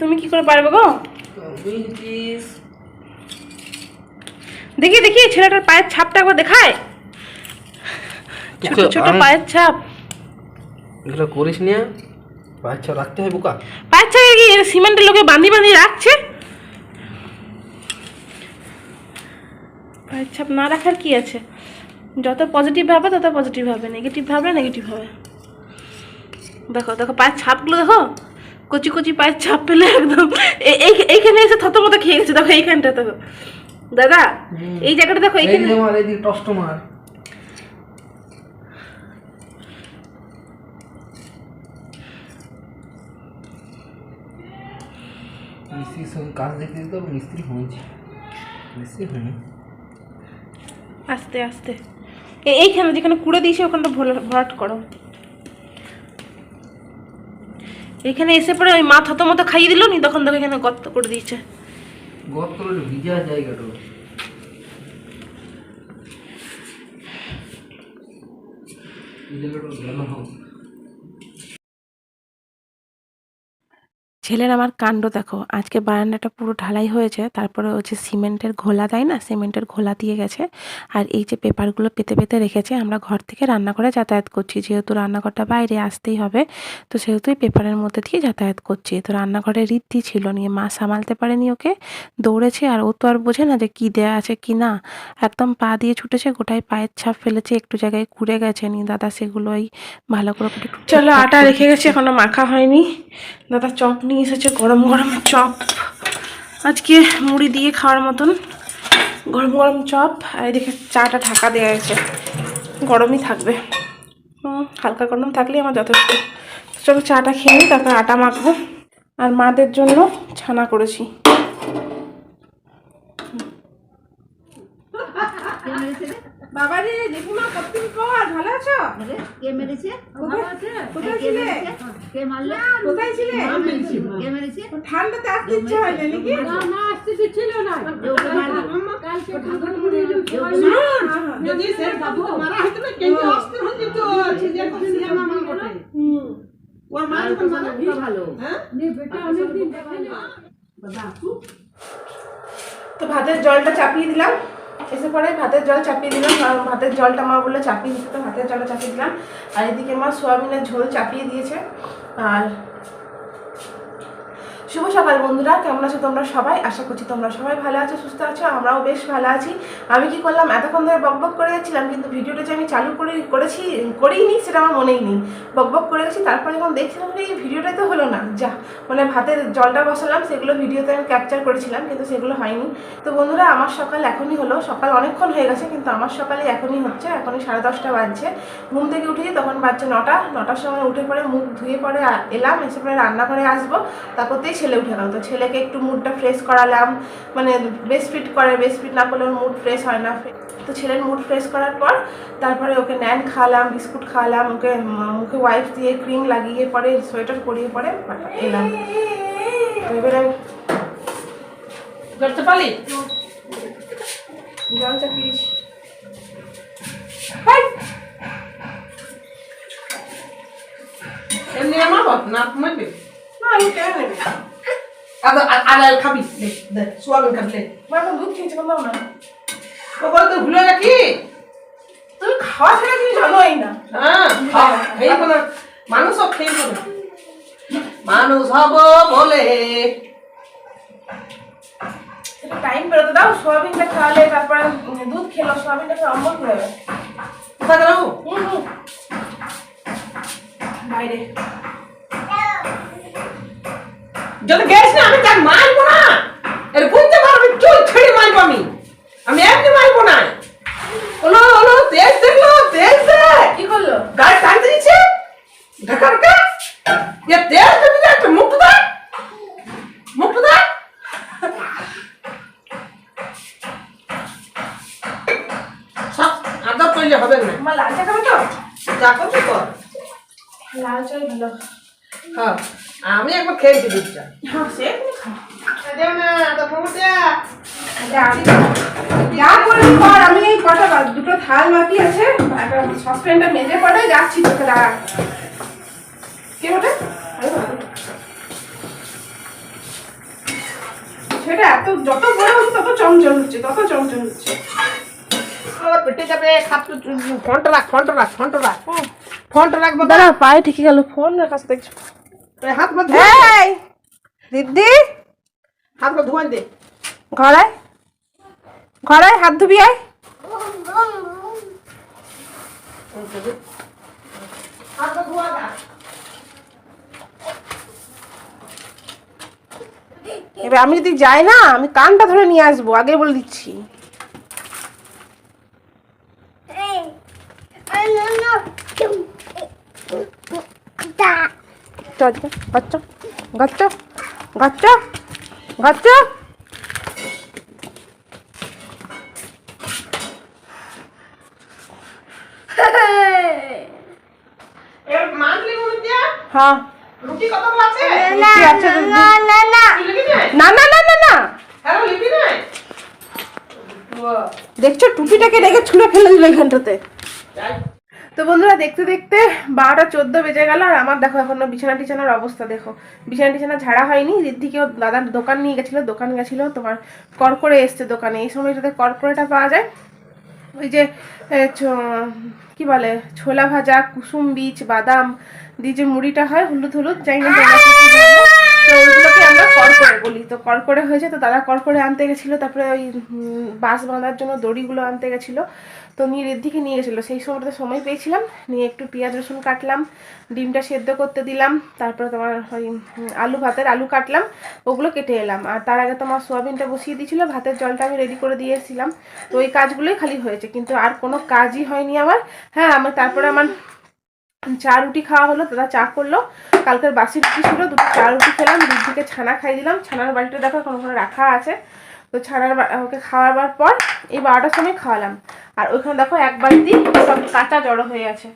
তুমি কি করে পারবে গো? দেখি দেখি ছেলেটার পায়ের ছাপটা একবার দেখায়, ছোট ছোট পায়ের ছাপ। এগুলো করিস না, পায়ের ছাপ রাখতে হয় বোকা। পায়ের ছাপ কি সিমেন্টের লোকে বাঁধি রাখছে? পায়ের ছাপ না রাখার কি আছে? যত পজিটিভ ভাবে তত পজিটিভ হবে, নেগেটিভ ভাবে নেগেটিভ হবে। দেখো দেখো পায়ের ছাপগুলো দেখো, কচি কচি পায়ের ছাপ পেলে একদম এইখানে এসে থতমত খেয়ে গেছে। দেখো এইখানটা দেখো দাদা, এই জায়গাটা দেখো, এইখানে কাস্টমার মিস্ত্রির সঙ্গে কাজ দেখতে দিতে হবে। মিস্ত্রি হয়েছে, মিস্ত্রি হয়নি। আস্তে আস্তে এইখানে যেখানে কুড়ে দিয়েছে ওখানটা ভরাট করো। এখানে এসে পরে ওই মা থতমত খাইয়ে দিল নি, তখন দেখো এখানে গর্ত করে দিয়েছে। গর্ত হলো ভিজা জায়গাটা, এই জায়গাটা ভালো হোক। ছেলের আমার কাণ্ড দেখো, আজকে বারান্দাটা পুরো ঢালাই হয়েছে, তারপরে হচ্ছে সিমেন্টের ঘোলা দেয় না, সিমেন্টের ঘোলা দিয়ে গেছে। আর এই যে পেপারগুলো পেতে পেতে রেখেছে, আমরা ঘর থেকে রান্নাঘরে যাতায়াত করছি, যেহেতু রান্নাঘরটা বাইরে আসতেই হবে, তো সেহেতু এই পেপারের মধ্যে দিয়ে যাতায়াত করছি। তো রান্নাঘরে ঋদ্ধি ছিল নিয়ে, মা সামালতে পারেনি ওকে, দৌড়েছে। আর ও তো আর বোঝে না যে কী দেওয়া আছে কি না, একদম পা দিয়ে ছুটেছে, গোটায় পায়ের ছাপ ফেলেছে, একটু জায়গায় কুড়ে গেছে নি। দাদা সেগুলোই ভালো করে চলো, আটা রেখে গেছি, এখনো মাখা হয়নি। দাদা চপ নিয়ে এসেছে, গরম গরম চপ, আজকে মুড়ি দিয়ে খাওয়ার মতন গরম গরম চপ। আর এদিকে চাটা ঢাকা দেওয়া আছে, গরমই থাকবে, হালকা গরম থাকলেই আমার যথেষ্ট। চলো চাটা খেয়ে নিই, তারপর আটা মাখবো। আর মাদের জন্য ছানা করেছি। বাবা রে, জেঠিমা কতদিন পর, ভালো আছো? কে মেরেছে? কোথায় ছিলে? কে মারলো? কোথায় ছিলে? কে মেরেছে? ঠান্ডাতে আসতে ইচ্ছে হয় না নাকি? না আসতে দিচ্ছিল না, কালকে যদি সে বাবু মারা হতো না, কিন্তু আসতে হতো তো ছেলে কইছে মামা বটে। ওর মা তো মানে ভালো। হ্যাঁ নে বেটা অনেকদিন দেখা না বাবা। তো ভাতের জলটা চাপিয়ে দিলাম, এসে পরে ভাতের জল চাপিয়ে দিলাম। ভাতের জলটা মা বললে চাপিয়ে দিতে, ভাতের জলটা চাপিয়ে দিলাম। আর এদিকে মা সোয়াবিনের ঝোল চাপিয়ে দিয়েছে। আর শুভ সকাল বন্ধুরা, কেমন আছো তোমরা সবাই? আশা করছি তোমরা সবাই ভালো আছো, সুস্থ আছো, আমরাও বেশ ভালো আছি। আমি কি করলাম, এতক্ষণ ধরে বকবক করে যাচ্ছিলাম, কিন্তু ভিডিওটা যে আমি চালু করিনি সেটা আমার মনেই নেই, বকবক করে গেছি। তারপরে যখন দেখছিলাম এই ভিডিওটাই তো হলো না, যা মানে ভাতের জলটা বসালাম, সেগুলো ভিডিওতে আমি ক্যাপচার করেছিলাম, কিন্তু সেগুলো হয়নি। তো বন্ধুরা, আমার সকাল এখনই হলো, সকাল অনেকক্ষণ হয়ে গেছে, কিন্তু আমার সকালে এখনই হচ্ছে, এখনই 10:30 বাজছে। ঘুম থেকে উঠেছি তখন বাজছে 9টার সময় উঠে পরে মুখ ধুয়ে পরে এলাম, এসে পরে রান্নাঘরে আসবো, তারপরতেই ছেলে উঠে গেল। তো ছেলেকে একটু মুডটা ফ্রেশ করালাম, মানে বেস্টফিট না করলে ওর মুড ফ্রেশ হয় না। তো ছেলের মুড ফ্রেশ করার পর তারপরে ওকে ন্যান খাওয়ালাম, বিস্কুট খাওয়ালাম, ওকে মুখে ওয়াইপস দিয়ে ক্রিম লাগিয়ে পরে সোয়েটার পরিয়ে পরে এলাম। তো এবারে করতে পারি জল চাপিয়েছি। এমনি আমার না তোমাকে না আমি কেন নেবে, আর খাবি দে সোয়াবিন খাবি বাবা দুধ খেয়েছে বললাম না, ওগুলো তো ভুলে রাখি। তুমি খাওয়া ছাড়া কিছু জানোই না। হ্যাঁ এই কোনো মানুষ সব খেয়ে যাবে, মানুষ হব বলে টাইম বেরোতে দাও। সোয়াবিনটা খাওয়ালে তারপরে দুধ খেলো, সোয়াবিনটা খেয়ে অম্বল করে যাবে। কোথায় গেলাম বাইরে যদি গেছ না আমি তার মারবো না, এর বুঝতে পারবি চুল ছেড়ে মারবো আমি এমনি মারবো না। ওলো ওলো তেজ দেখলো, তেজ দেখ কি করলো, গায়ে টানতে দিচ্ছে ঢাকার কা এ তেজ দেবি না, একটা মুখ দা সব আদর করলে হবে না। আমার লাল চা খাবে তো? যা করবি কর, লাল চাই ভালো। হ্যাঁ আমি একবার খেয়েছি দুধটা। হ্যাঁ সে তুমি খাও, দেও না তো প্রমোদিয়া যা করবি কর। আমি এই কটা দুটো থাল বাকি আছে, একটা সসপ্যানটা মেজে পড়ে যাচ্ছি, তোকে দাঁড়া। কে ওঠে? ছেলেটা এত যত বড় হচ্ছে তত চঞ্চল হচ্ছে, তত চঞ্চল হচ্ছে। পেটে যাবে, ফোনটা রাখ, ফোনটা রাখ, ফোনটা রাখ, ফোনটা রাখ বাবা। দাঁড়া, পায়ে ঠিকই গেল, ফোন কাছে দেখছো। হাত মা এই দিদি, হাত মা ধোয়া দে। ঘরে ঘরে হাত ধুবি আয়। হাত মা ধোয়া দা। এবার আমি যদি যাই না, আমি কানটা ধরে নিয়ে আসবো, আগে বলে দিচ্ছি। গচ্চ গচ্চ গচ্চ গচ্চ। মানলি মনে দিয়া হ্যাঁ রুটি কতগুলো আছে? রুটি আছে তো তুই লিখবি না? না না না না না। হ্যাঁ লিখবি না? দেখছো টুপিটাকে রেখে ছুঁড়ে ফেলে দিল এখানটাতে। যাই। তো বন্ধুরা দেখতে দেখতে 12টা 14 বেজে গেল, আর আমার দেখো এখনো বিছানা টিছানার অবস্থা দেখো। বিছানা টিছানা ঝাড়া হয়নি। ঋদ্ধিকেও দাদার দোকান নিয়ে গেছিলো, দোকান গেছিলো তোমার করকরে এসছে দোকানে। এই সময়টাতে করকরেটা পাওয়া যায়, ওই যে কি বলে ছোলা ভাজা, কুসুম বীজ, বাদাম দিয়ে যে মুড়িটা হয় হলুদ হলুদ, যাই না তো ওইগুলোকে আমরা করকরে বলি। তো করকরে হয়েছে, তো দাদা করকরে আনতে গেছিলো। তারপরে ওই বাঁশ বাঁধার জন্য দড়িগুলো আনতে গেছিলো, তো নিয়ে ঋদ্ধিকে নিয়ে গেছিলো। সেই সময়টাতে সময় পেয়েছিলাম, নিয়ে একটু পেঁয়াজ রসুন কাটলাম, ডিমটা সেদ্ধ করতে দিলাম, তারপরে তোমার ওই ভাতের আলু কাটলাম, ওগুলো কেটে এলাম। আর তার আগে তোমার সোয়াবিনটা বসিয়ে দিয়েছিলো, ভাতের জলটা আমি রেডি করে দিয়ে এসেছিলাম। তো ওই কাজগুলোই খালি হয়েছে, কিন্তু আর কোনো কাজই হয়নি আমার। হ্যাঁ, আমার তারপরে আমার চা রুটি খাওয়া হলো, দাদা চা করলো, কালকের বাসি রুটি ছিল, 2টো চা রুটি খেলাম, ঋদ্ধিকে ছানা খাই দিলাম। ছানার বাড়িটা দেখো কোনো রাখা আছে, তো ছানার ওকে খাওয়াবার পর এই 12টার সময় খাওয়ালাম। আর ওইখানে দেখো এক বালতি সব কাঁচা জড়ো হয়ে আছে,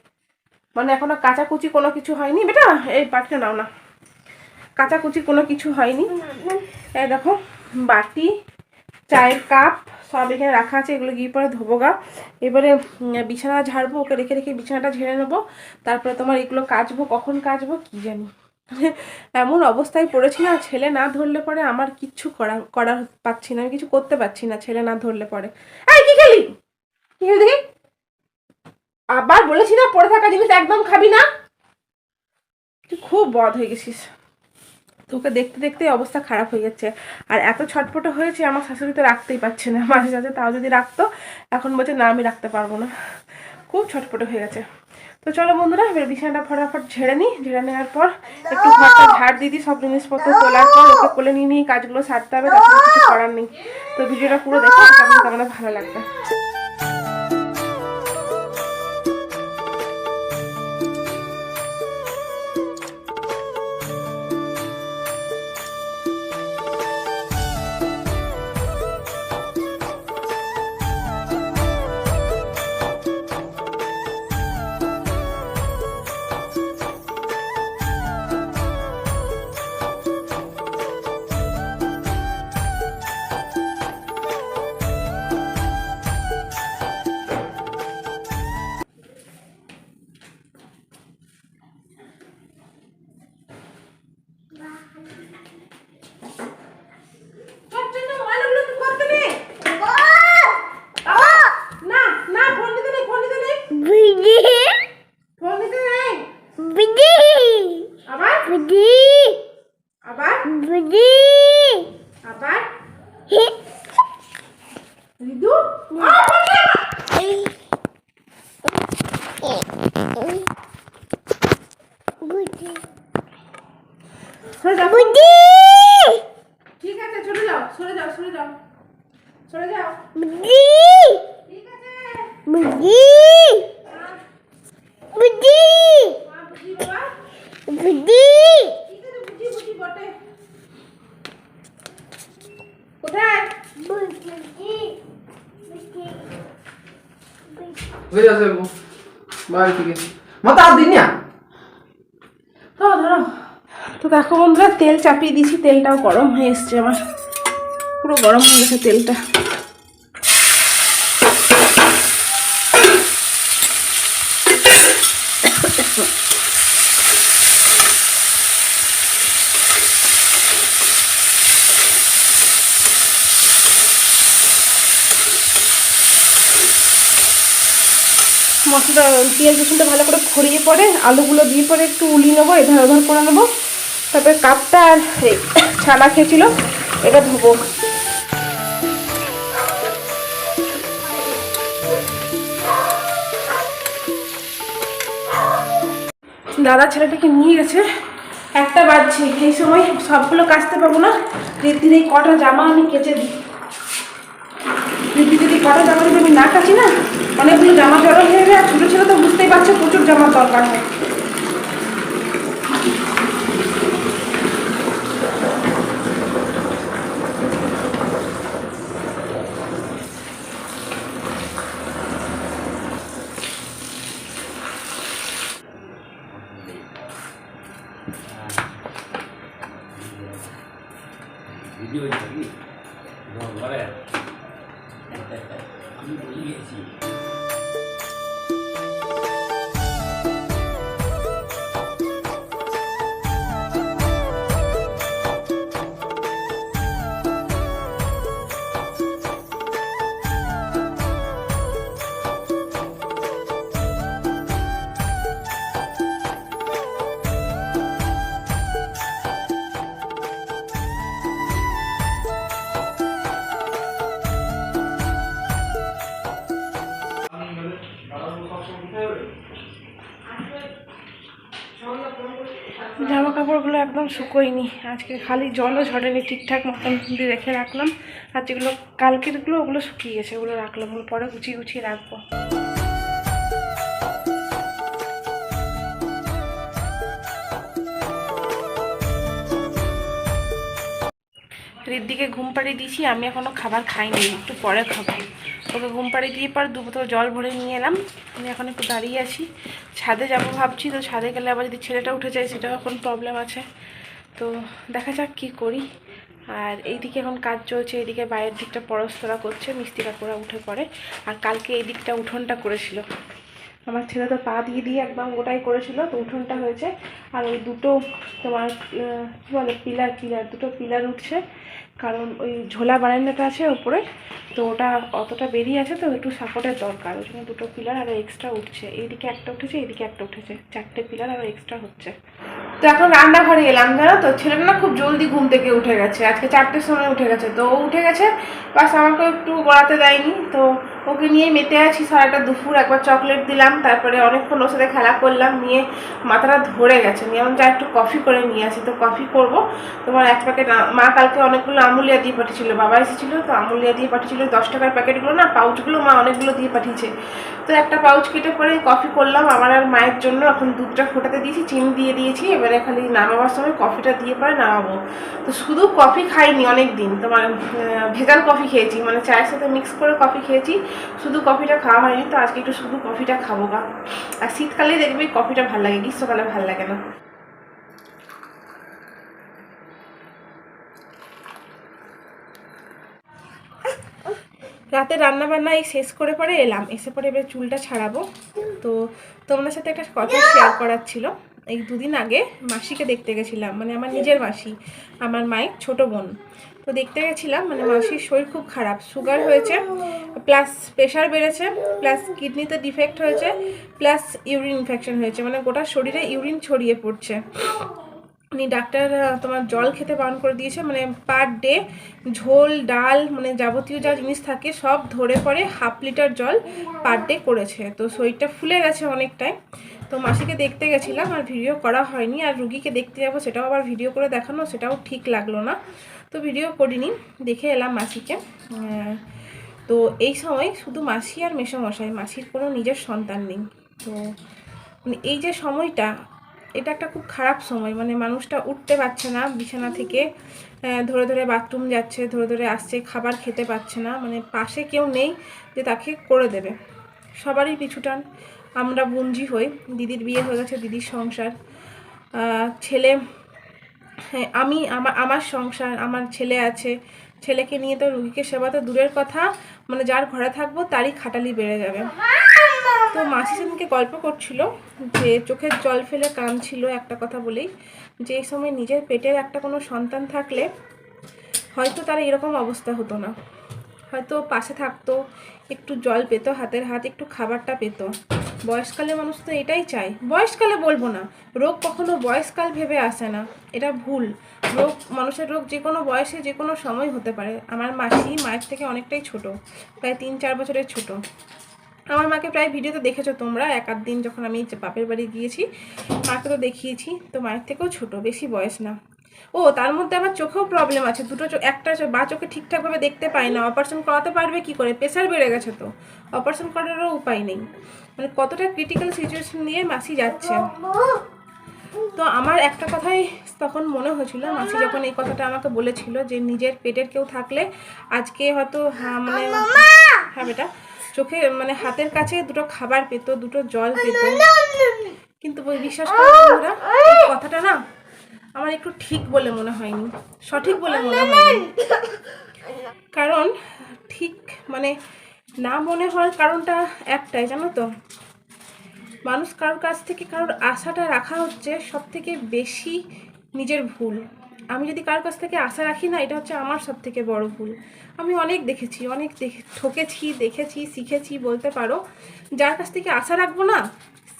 মানে এখনো কাঁচাকুচি কোনো কিছু হয়নি। বেটা এই বাটিটা নাও না, কাঁচাকুচি কোনো কিছু হয়নি। এই দেখো বাটি, চায়ের কাপ সব এখানে রাখা আছে, এগুলো গিয়ে পরে ধোবো গা। এবারে বিছানা ঝাড়বো, ওকে রেখে রেখে বিছানাটা ঝেড়ে নেবো, তারপরে তোমার এগুলো কাচবো। কখন কাচবো কি জানি, এমন অবস্থায় পড়েছি না, ছেলে না ধরলে পরে আমার কিচ্ছু করার পাচ্ছি না, আমি কিছু করতে পারছি না ছেলে না ধরলে পরে। এই কি খেলি, কি খেলি দেখি? আবার বলেছি না পড়ে থাকা জিনিস একদম খাবি না, তুই খুব বদ হয়ে গেছিস। তোকে দেখতে দেখতে অবস্থা খারাপ হয়ে যাচ্ছে। আর এত ছটপটে হয়েছে, আমার শাশুড়ি তো রাখতেই পারছে না মাঝে সাঝে, তাও যদি রাখতো, এখন বলছে না আমি রাখতে পারবো না, খুব ছটপটে হয়ে গেছে। তো চলো বন্ধুরা, এবার বিছানাটা ফটাফট ঝেড়ে নিই, ঝেড়ে নেওয়ার পর একটু ঘরটা ঝাড় দিয়ে দিই, সব জিনিসপত্র তোলার পর ওকে কোলে নিয়ে নিয়ে কাজগুলো সারতে হবে, তাছাড়া কিছু করার নেই। তো ভিডিওটা পুরো দেখো, তাহলে ভালো লাগবে। ঠিক আছে, চলে যাও, সরে যাও, সরে যাও, সরে যাও। ঠিক আছে বুদ্ধি বুদ্ধি বুদ্ধি বুদ্ধি বটে। কোথায় হয়ে যাচ্ছে বাড়ি থেকে মাথা হাত দিন না। ধরো। তো দেখো বন্ধুরা, তেল চাপিয়ে দিয়েছি, তেলটাও গরম হয়ে এসছে, আমার পুরো গরম হয়ে গেছে তেলটা। মশলা পেঁয়াজ রসুনটা ভালো করে ছড়িয়ে পরে আলুগুলো দিয়ে পরে একটু উলিয়ে নেবো, এধার ওধার করে নেবো। তারপরে কাপটা আর এই ছানা খেয়েছিল এটা ধোবো। দাদা ছেলেটাকে নিয়ে গেছে, 1টা বাজছে। এই সময় সবগুলো কাচতে পারবো না। ঋদ্ধির এই কটা জামা আমি কেচে দিই। ঋদ্ধি যদি কটা জামা যদি আমি না কাচি না, অনেকগুলো জামা জড়ো হয়ে যায়। আর ছোটো ছেলে তো বুঝতেই পারছো প্রচুর জামার দরকার হয়। ভিডিও ছবি বলে আমি বলে গেছি। জামা কাপড়গুলো একদম শুকোয়নি, আজকে খালি জলও ঝরেনি, ঠিকঠাক মতন দিয়ে রেখে রাখলাম। আর যেগুলো কালকেরগুলো ওগুলো শুকিয়ে গেছে, ওগুলো রাখলাম, ওগুলো পরে গুছিয়ে গুছিয়ে রাখবো। ঋদ্ধিকে ঘুম পাড়িয়ে দিয়েছি, আমি এখনও খাবার খাইনি, একটু পরে খাবো। ওকে ঘুম পাড়িয়ে দিয়ে পর 2 বোতল জল ভরে নিয়ে এলাম। আমি এখন একটু দাঁড়িয়ে আছি, ছাদে যাবো ভাবছি। তো ছাদে গেলে আবার যদি ছেলেটা উঠে যায় সেটাও এখন প্রবলেম আছে। তো দেখা যাক কী করি। আর এইদিকে এখন কাজ চলছে, এইদিকে বাইরের দিকটা পরস্তরা করছে, মিস্ত্রি কাকুরা উঠে পড়ে। আর কালকে এই দিকটা উঠোনটা করেছিল আমার ছেলে, তো পা দিয়ে দিয়ে একদম গোটাই করেছিল, তো উঠোনটা হয়েছে। আর ওই দুটো তোমার কী বলে পিলার 2টো পিলার উঠছে, কারণ ওই ঝোলা বারান্দাটা আছে ওপরে, তো ওটা অতটা বেরিয়ে আছে, তো একটু সাপোর্টের দরকার, ওই জন্য 2টো পিলার আরও এক্সট্রা উঠছে। এইদিকে একটা উঠেছে, এইদিকে একটা উঠেছে, 4টে পিলার আরও এক্সট্রা হচ্ছে। তো এখন রান্নাঘরে এলাম, জানো তো ছেলেটা না খুব জলদি ঘুম থেকে উঠে গেছে, আজকে 4টের সময় উঠে গেছে। তো ও উঠে গেছে, বাস আমাকে একটু গড়াতে দেয়নি। তো ওকে নিয়ে মেতে আছি সারাটা দুপুর। একবার চকলেট দিলাম, তারপরে অনেকক্ষণ ওর সাথে খেলা করলাম, নিয়ে মাথাটা ধরে গেছে। নিয়ে আমি যা একটু কফি করে নিয়ে আসি, তো কফি করব। তোমার 1 প্যাকেট মা কালকে অনেকগুলো আমুলিয়া দিয়ে পাঠিয়েছিল, বাবা এসেছিলো তো আমুলিয়া দিয়ে পাঠিয়েছিল, 10 টাকার প্যাকেটগুলো না, পাউচগুলো মা অনেকগুলো দিয়ে পাঠিয়েছে। তো একটা পাউচ কেটে পরে কফি করলাম আমার আর মায়ের জন্য। এখন দুধটা ফোটাতে দিয়েছি, চিনি দিয়ে দিয়েছি, এবারে খালি নামাবার সময় কফিটা দিয়ে পরে নামাবো। তো শুধু কফি খাইনি অনেক দিন, তোমার ভেজাল কফি খেয়েছি, মানে চায়ের সাথে মিক্স করে কফি খেয়েছি, শুধু কফিটা খাওয়া হয়নি। তো আজকে একটু শুধু কফিটা খাবো গা। আর শীতকালে দেখবি কফিটা ভালো লাগে, গ্রীষ্মকালে ভালো লাগে না। রাতে রান্না বান্না এই শেষ করে পরে এলাম, এসে পরে এবার চুলটা ছাড়াবো। তো তোমাদের সাথে একটা কথা শেয়ার করার ছিল। এই 2 দিন আগে মাসিকে দেখতে গেছিলাম, মানে আমার নিজের মাসি, আমার মায়ের ছোট বোন। তো দেখতে গেছিলাম, মানে মাসির শরীর খুব খারাপ, সুগার হয়েছে, প্লাস প্রেশার বেড়েছে, প্লাস কিডনিতে ডিফেক্ট হয়েছে, প্লাস ইউরিন ইনফেকশন হয়েছে, মানে গোটা শরীরে ইউরিন ছড়িয়ে পড়ছে। উনি ডাক্তার তোমার জল খেতে বারণ করে দিয়েছে, মানে পার ডে ঝোল ডাল মানে যাবতীয় যা জিনিস থাকে সব ধরে পরে 1/2 লিটার জল পার ডে করেছে। তো শরীরটা ফুলে গেছে অনেকটাই। তো মাসিকে দেখতে গেছিলাম, আর ভিডিও করা হয়নি। আর রুগীকে দেখতে যাবো, সেটাও আবার ভিডিও করে দেখানো, সেটাও ঠিক লাগলো না, তো ভিডিও করিনি। দেখে এলাম মাসিকে। তো এই সময় শুধু মাসি আর মেসোমশাই, মাসির কোনো নিজের সন্তান নেই। তো মানে এই যে সময়টা, এটা একটা খুব খারাপ সময়, মানে মানুষটা উঠতে পারছে না বিছানা থেকে, ধরে ধরে বাথরুম যাচ্ছে, ধরে ধরে আসছে, খাবার খেতে পাচ্ছে না, মানে পাশে কেউ নেই যে তাকে করে দেবে। সবারই পিছুটান, আমরা বুঞ্জি হই। দিদির বিয়ে হয়ে গেছে, দিদির সংসার, ছেলে, হ্যাঁ আমি আমার সংসার, আমার ছেলে আছে, ছেলেকে নিয়ে তো রুগীকে সেবা তো দূরের কথা, মানে যার ঘরে থাকবো তারই খাটালি বেড়ে যাবে। তো মাসি সেদিনকে গল্প করছিল যে চোখের জল ফেলে কাঁদছিল একটা কথা বলেই, যে এই সময় নিজের পেটের একটা কোনো সন্তান থাকলে হয়তো তার এরকম অবস্থা হতো না, হয়তো পাশে থাকতো, একটু জল পেতো, হাতের হাত একটু খাবারটা পেতো, বয়সকালে মানুষ তো এটাই চায়, বয়সকালে বলবো না, রোগ কখনো বয়সকাল ভেবে আসে না, এটা ভুল। রোগ, মানুষের রোগ যে কোনো বয়সে যে কোনো সময় হতে পারে। আমার মাসি মায়ের থেকে অনেকটাই ছোট, প্রায় 3-4 বছরের ছোট। আমার মাকে প্রায় ভিডিওতে দেখেছো তোমরা, এক আধ দিন যখন আমি বাপের বাড়ি গিয়েছি মাকে তো দেখিয়েছি, তো মায়ের থেকেও ছোট, বেশি বয়স না। ও তার মধ্যে আমার চোখেও প্রবলেম আছে, দুটো চোখ, একটা বা চোখে ঠিকঠাকভাবে দেখতে পাই না, অপারেশন করাতে পারবে কি করে, প্রেশার বেড়ে গেছে, তো অপারেশন করারও উপায় নেই। মানে কতটা ক্রিটিক্যাল সিচুয়েশন নিয়ে মাসি যাচ্ছে। তো আমার একটা কথাই তখন মনে হয়েছিল, মাসি যখন এই কথাটা আমাকে বলেছিল যে নিজের পেটের কেউ থাকলে আজকে হয়তো মানে হ্যাঁ বেটা, চোখে মানে হাতের কাছে দুটো খাবার পেতো, দুটো জল পেতো। কিন্তু বিশ্বাস করো বন্ধুরা, এই কথাটা না আমার একটু ঠিক বলে মনে হয়নি, সঠিক বলে মনে হয়নি। কারণ ঠিক মানে না মনে হওয়ার কারণটা একটাই, জানো তো, মানুষ কারোর কাছ থেকে কারোর আশাটা রাখা হচ্ছে সব থেকে বেশি নিজের ভুল। আমি যদি কারোর কাছ থেকে আশা রাখি না, এটা হচ্ছে আমার সব থেকে বড় ভুল। আমি অনেক দেখেছি, অনেক ঠকেছি, দেখেছি, শিখেছি বলতে পারো। যার কাছ থেকে আশা রাখবো না,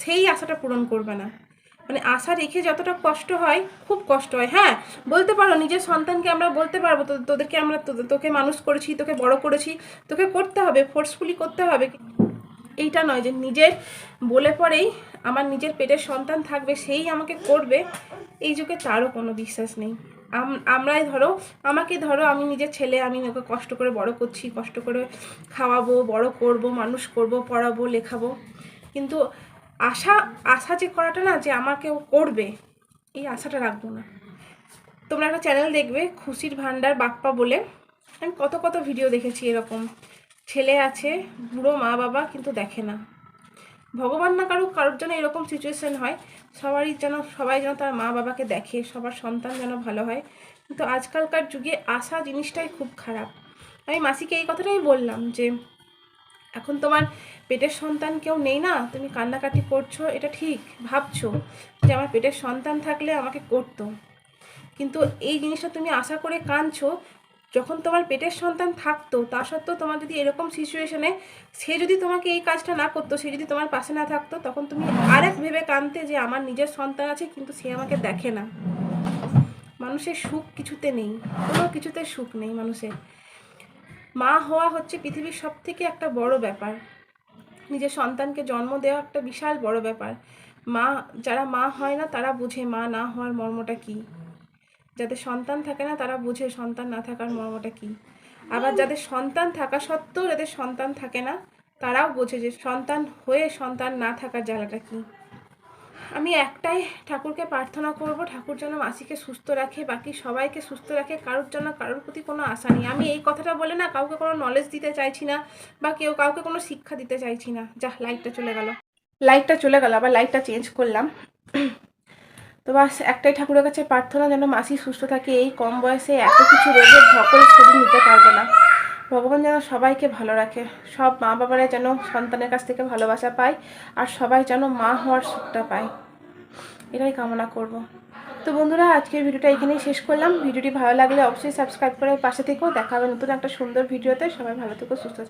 সেই আশাটা পূরণ করবে না। মানে আশা রেখে যতটা কষ্ট হয়, খুব কষ্ট হয়। হ্যাঁ বলতে পারো, নিজের সন্তানকে আমরা বলতে পারবো তোদেরকে আমরা তোকে মানুষ করেছি, তোকে বড় করেছি, তোকে করতে হবে, ফোর্সফুলি করতে হবে। এইটা নয় যে নিজের বলে পরেই আমার নিজের পেটের সন্তান থাকবে, সেই আমাকে করবে, এই যুগে তারও কোনো বিশ্বাস নেই। আমরাই ধরো, আমাকে ধরো, আমি নিজের ছেলে, আমি ওকে কষ্ট করে বড় করছি, কষ্ট করে খাওয়াবো, বড় করব, মানুষ করব, পড়াবো, লেখাবো, কিন্তু আশা যে করাটা না, যে আমাকে ও করবে, এই আশাটা রাখবো না। তোমরা একটা চ্যানেল দেখবে, খুশির ভান্ডার বাপ্পা বলে, আমি কত ভিডিও দেখেছি এরকম। ছেলে আছে, বুড়ো মা বাবা, কিন্তু দেখে না। ভগবান না কারোর জন্য এরকম সিচুয়েশন হয়, সবাই যেন তার মা বাবাকে দেখে, সবার সন্তান যেন ভালো হয়। কিন্তু আজকালকার যুগে আশা জিনিসটাই খুব খারাপ। আমি মাসিকে এই কথাটাই বললাম যে এখন তোমার পেটের সন্তান কেউ নেই না, তুমি কান্নাকাটি করছো, এটা ঠিক ভাবছো যে আমার পেটের সন্তান থাকলে আমাকে করতো, কিন্তু এই জিনিসটা তুমি আশা করে কাঁদছো। যখন তোমার পেটের সন্তান থাকতো, তা সত্ত্বেও তোমার যদি এরকম সিচুয়েশনে সে যদি তোমাকে এই কাজটা না করতো, সে যদি তোমার পাশে না থাকতো, তখন তুমি আরেক ভেবে কাঁদতে যে আমার নিজের সন্তান আছে কিন্তু সে আমাকে দেখে না। মানুষের সুখ কিছুতে নেই, কোনো কিছুতে সুখ নেই মানুষের। মা হওয়া হচ্ছে পৃথিবীর সব থেকে একটা বড় ব্যাপার, নিজের সন্তানকে জন্ম দেওয়া একটা বিশাল বড় ব্যাপার। যারা মা হয় না তারা বুঝে মা না হওয়ার মর্মটা কী, যাদের সন্তান থাকে না তারা বুঝে সন্তান না থাকার মর্মটা কী। আবার যাদের সন্তান থাকা সত্ত্বেও যাদের সন্তান থাকে না, তারাও বোঝে যে সন্তান হয়ে সন্তান না থাকার জ্বালাটা কী। আমি একটাই ঠাকুরকে প্রার্থনা করব, ঠাকুর যেন মাসিকে সুস্থ রাখে, বাকি সবাইকে সুস্থ রাখে, কারোর জন্য কারোর প্রতি কোনো আশা নেই। আমি এই কথাটা বলে না কাউকে কোনো নলেজ দিতে চাইছি না, বা কাউকে কোনো শিক্ষা দিতে চাইছি না। লাইটটা চলে গেল, আবার লাইটটা চেঞ্জ করলাম। তো বাস একটাই ঠাকুরের কাছে প্রার্থনা, যেন মাসি সুস্থ থাকে, এই কম বয়সে এত কিছু রোগের ধকল শরীর নিতে পারবে না। ভগবান যেন সবাইকে ভালো রাখে, সব মা বাবারা যেন সন্তানের কাছ থেকে ভালোবাসা পায়, আর সবাই যেন মা হওয়ার সুখটা পায়, এটাই কামনা করব। তো বন্ধুরা, আজকের ভিডিওটা এখানেই শেষ করলাম। ভিডিওটি ভালো লাগলে অবশ্যই সাবস্ক্রাইব করে পাশে থেকেও, দেখা হবে নতুন একটা সুন্দর ভিডিওতে। সবাই ভালো থেকো, সুস্থ থেকো।